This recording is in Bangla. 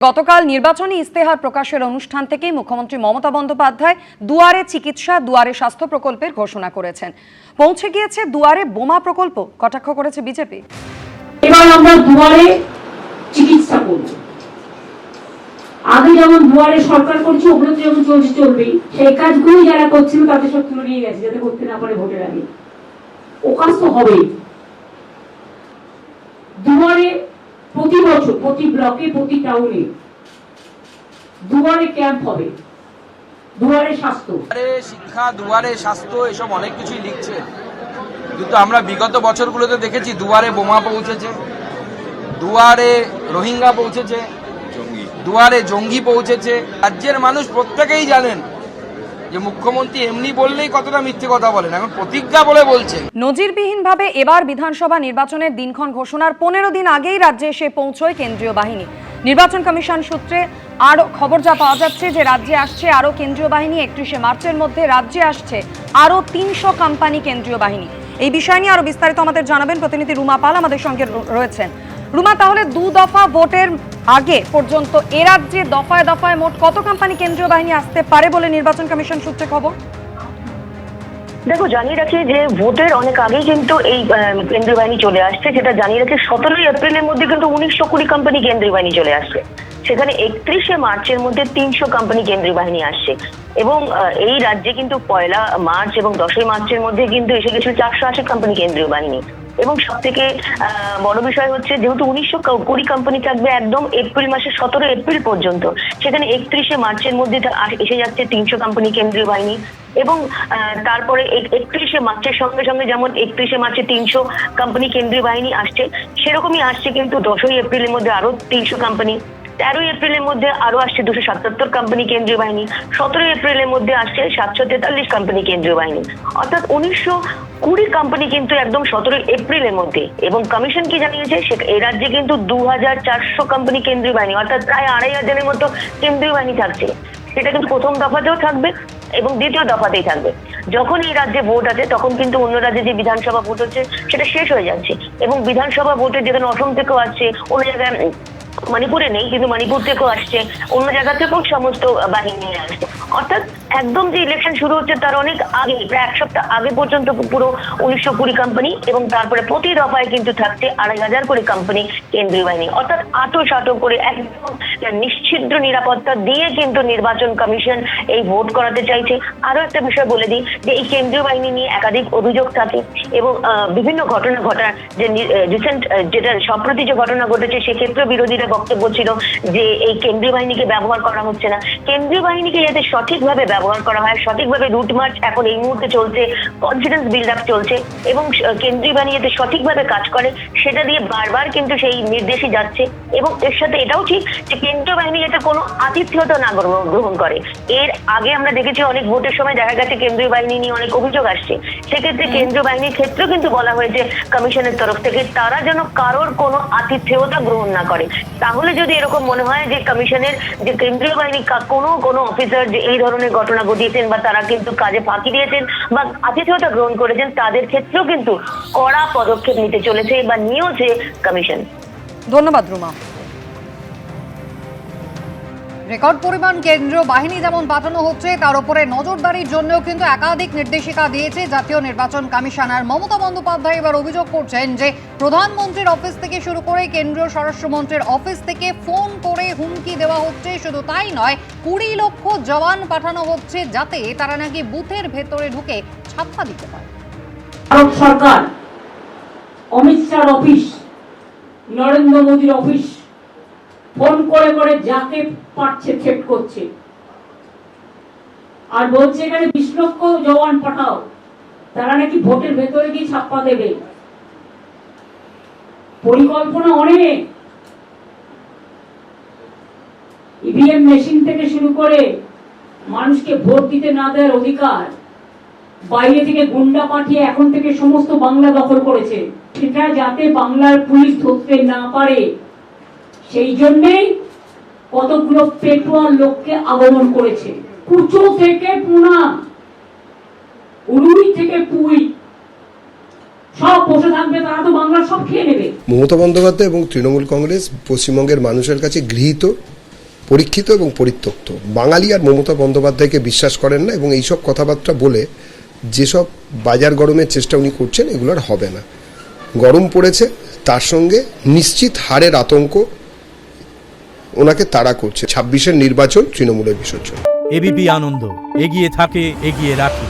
গতকাল নির্বাচনী ইস্তেহার প্রকাশের অনুষ্ঠান থেকেই মুখ্যমন্ত্রী মমতা বন্দ্যোপাধ্যায় দুয়ারে চিকিৎসা দুয়ারে স্বাস্থ্য প্রকল্পের ঘোষণা করেছেন। পৌঁছে গিয়েছে দুয়ারে বোমা প্রকল্প, কটাক্ষ করেছে বিজেপি। এবার আমরা দুয়ারে চিকিৎসা করব। আগে যেমন দুয়ারে সরকার করছে, ওগুলো তো যেমন চলছে চলবেই, সেই কাজগুলো যারা করছিল তাদের সব তুলে নিয়ে গেছে যাতে করতে না পারে ভোটের আগে। ও কাজ তো হবেই। দুয়ারে প্রতি বছর প্রতি ব্লকে প্রতি টাউনে দুয়ারে ক্যাম্প হবে, দুয়ারে স্বাস্থ্য, শিক্ষা, দুয়ারে স্বাস্থ্য, এসব অনেক কিছুই লিখছে, কিন্তু আমরা বিগত বছরগুলোতে দেখেছি দুয়ারে বোমা পৌঁছেছে, দুয়ারে রোহিঙ্গা পৌঁছেছে, দুয়ারে জঙ্গি পৌঁছেছে। রাজ্যের মানুষ প্রত্যেকেই জানেন যে মুখ্যমন্ত্রী এমনি বললেই কতটা মিথ্যে কথা বলেন, এখন প্রতিজ্ঞা বলে বলছেন। নজিরবিহীনভাবে এবার বিধানসভা নির্বাচনের দিনক্ষণ ঘোষণার 15 দিন আগেই রাজ্যে এসে পৌঁছয় কেন্দ্রীয় বাহিনী। নির্বাচন কমিশন সূত্রে আরও খবর যা পাওয়া যাচ্ছে যে রাজ্যে আসছে আরও কেন্দ্রীয় বাহিনী। 31শে মার্চের মধ্যে রাজ্যে আসছে আরও 300 কোম্পানি কেন্দ্রীয় বাহিনী। এই বিষয় নিয়ে আরও বিস্তারিত আমাদের জানাবেন প্রতিনিধি রুমা পাল আমাদের সঙ্গে রয়েছেন। রুমা, তাহলে 2 দফা ভোটের আগে পর্যন্ত এ রাজ্যে দফায় দফায় মোট কত কোম্পানি কেন্দ্রীয় বাহিনী আসতে পারে বলে নির্বাচন কমিশন সূত্রে খবর? দেখো, জানিয়ে রাখি যে ভোটের অনেক আগেই কিন্তু এই কেন্দ্রীয় বাহিনী চলে আসছে। যেটা জানিয়ে রাখি 17ই এপ্রিলের মধ্যে কিন্তু 1920 কোম্পানি কেন্দ্রীয় বাহিনী চলে আসছে। সেখানে 31শে মার্চের মধ্যে 300 কোম্পানি কেন্দ্রীয় বাহিনী আসছে। এবং এই রাজ্যে কিন্তু 1 মার্চ এবং 10ই মার্চের মধ্যে কিন্তু এসে গেছিল 480 কোম্পানি কেন্দ্রীয় বাহিনী। এবং সব থেকে বড় বিষয় হচ্ছে, যেহেতু 1920 কোম্পানি থাকবে একদম এপ্রিল মাসের 17 এপ্রিল পর্যন্ত, সেখানে 31শে মার্চের মধ্যে এসে যাচ্ছে 300 কোম্পানি কেন্দ্রীয় বাহিনী। এবং তারপরে 31শে মার্চের সঙ্গে সঙ্গে যেমন 31শে মার্চে 300 কোম্পানি কেন্দ্রীয় বাহিনী আসছে, সেরকমই আসছে কিন্তু 10ই এপ্রিলের মধ্যে আরো 300 কোম্পানি, 13ই এপ্রিলের মধ্যে আরো আসছে 277 কোম্পানি কেন্দ্রীয় বাহিনী, 17ই এপ্রিলের মধ্যে আসছে 743 কোম্পানি কেন্দ্রীয় বাহিনী। অর্থাৎ 1920 কোম্পানি কিন্তু একদম 17ই এপ্রিলের মধ্যে। এবং কমিশন কি জানিয়েছে, এই রাজ্যে কিন্তু 2400 কোম্পানি কেন্দ্রীয় বাহিনী, অর্থাৎ প্রায় 2500-এর মতো কেন্দ্রীয় বাহিনী থাকছে। সেটা কিন্তু প্রথম দফাতেও থাকবে এবং দ্বিতীয় দফাতেই থাকবে। যখন এই রাজ্যে ভোট আছে তখন কিন্তু অন্য রাজ্যে যে বিধানসভা ভোট হচ্ছে সেটা শেষ হয়ে যাচ্ছে। এবং বিধানসভা ভোটে যেখানে অসম থেকেও আসছে, অন্য জায়গায় মণিপুরে নেই কিন্তু মণিপুর থেকেও আসছে, অন্য জায়গা থেকেও সমস্ত বাহিনী আসছে। অর্থাৎ একদম যে ইলেকশন শুরু হচ্ছে তার অনেক আগে, প্রায় 1 সপ্তাহ আগে পর্যন্ত পুরো 1920 কোম্পানি, এবং তারপরে প্রতি দফায় কিন্তু থাকছে 2500 করে কোম্পানি কেন্দ্রীয় বাহিনী। অর্থাৎ আটো করে একদম নিশ্ছিদ্র নিরাপত্তা দিয়ে কিন্তু নির্বাচন কমিশন এই ভোট করাতে চাইছে। আরো একটা বিষয় বলে দিই যে এই কেন্দ্রীয় বাহিনী নিয়ে একাধিক অভিযোগ থাকে এবং বিভিন্ন ঘটনা ঘটার যে রিসেন্ট যেটা সম্প্রতি যে ঘটনা ঘটেছে, সেক্ষেত্রে বিরোধীরা বক্তব্য ছিল যে এই কেন্দ্রীয় বাহিনীকে ব্যবহার করা হচ্ছে না। কেন্দ্রীয় বাহিনীকে যাতে সঠিকভাবে ব্যবহার করা হয়, সঠিকভাবে রুট মার্চ এখন এই মুহূর্তে চলছে, কনফিডেন্স বিল্ড আপ চলছে, এবং কেন্দ্রীয় বাহিনী যাতে সঠিকভাবে কাজ করে সেটা দিয়ে বারবার কিন্তু সেই নির্দেশই যাচ্ছে। এবং এর সাথে এটাও ঠিক যে কেন্দ্রীয় বাহিনী যাতে কোনো আতিথ্যতা না গ্রহণ করে। এর আগে আমরা দেখেছি অনেক ভোটের সময় দেখা গেছে কেন্দ্রীয় বাহিনী নিয়ে অনেক অভিযোগ আসছে, সেক্ষেত্রে কেন্দ্রীয় বাহিনীর ক্ষেত্রেও কিন্তু বলা হয়েছে কমিশনের তরফ থেকে তারা যেন কারোর কোনো আতিথ্যতা গ্রহণ না করে। তাহলে যদি এরকম মনে হয় যে কমিশনের যে কেন্দ্রীয় বাহিনী কোনো অফিসার যে এই ধরনের ঘটনা ঘটিয়েছেন বা তারা কিন্তু কাজে ফাঁকি দিয়েছেন বা আতিথেয়তা গ্রহণ করেছেন, তাদের ক্ষেত্রেও কিন্তু কড়া পদক্ষেপ নিতে চলেছে বা নিয়েছে কমিশন। ধন্যবাদ রুমা। রেকর্ড পরিমাণ কেন্দ্রীয় বাহিনী যেমন পাঠানো হচ্ছে, তার উপরে নজরদারির জন্যও কিন্তু একাধিক নির্দেশিকা দিয়েছে জাতীয় নির্বাচন কমিশনার। মমতা বন্দ্যোপাধ্যায় এবার অভিযোগ করছেন যে প্রধানমন্ত্রীর অফিস থেকে শুরু করে কেন্দ্রীয় স্বরাষ্ট্রমন্ত্রীর অফিস থেকে ফোন করে হুমকি দেওয়া হচ্ছে। শুধু তাই নয়, 20 লক্ষ জওয়ান পাঠানো হচ্ছে যাতে তারা নাকি বুথের ভেতরে ঢুকে ছাপ্পা দিতে পারে। ভারত সরকার অমিত শাহর অফিস, নরেন্দ্র মোদীর অফিস ফোন করে যাকে পাচ্ছে থ্রেট করছে, আর বলছে এখানে 20 লক্ষ জওয়ান পাঠাও, তারা নাকি ভোটের ভেতরে গিয়ে ছাপ্পা দেবে। পরিকল্পনা অনেক, ইভিএম মেশিন থেকে শুরু করে মানুষকে ভোট দিতে না দেওয়ার অধিকার, বাইরে থেকে গুন্ডা পাঠিয়ে এখন থেকে সমস্ত বাংলা দখল করেছে, সেটা যাতে বাংলার পুলিশ ধরতে না পারে সেই জন্যই কতগুলো পেটুয়া লোককে আগমন করেছে। কুচো থেকে পুনা, উড়ুই থেকে পুই, সব বসে থাকবে, তারা তো বাংলা সব খেয়ে নেবে। মমতা বন্দ্যোপাধ্যায় এবং তৃণমূল কংগ্রেস পশ্চিমবঙ্গের মানুষের কাছে গৃহীত পরীক্ষিত এবং পরিত্যক্ত। বাঙালি আর মমতা বন্দ্যোপাধ্যায়কে বিশ্বাস করেন না এবং এইসব কথাবার্তা বলে যেসব বাজার গরমের চেষ্টা উনি করছেন এগুলো আর হবে না। গরম পড়েছে, তার সঙ্গে নিশ্চিত হারের আতঙ্ক ওনাকে তাড়া করছে। 26-এর নির্বাচন তৃণমূলের বিসর্জন। এবিপি আনন্দ এগিয়ে থাকে, এগিয়ে রাখে।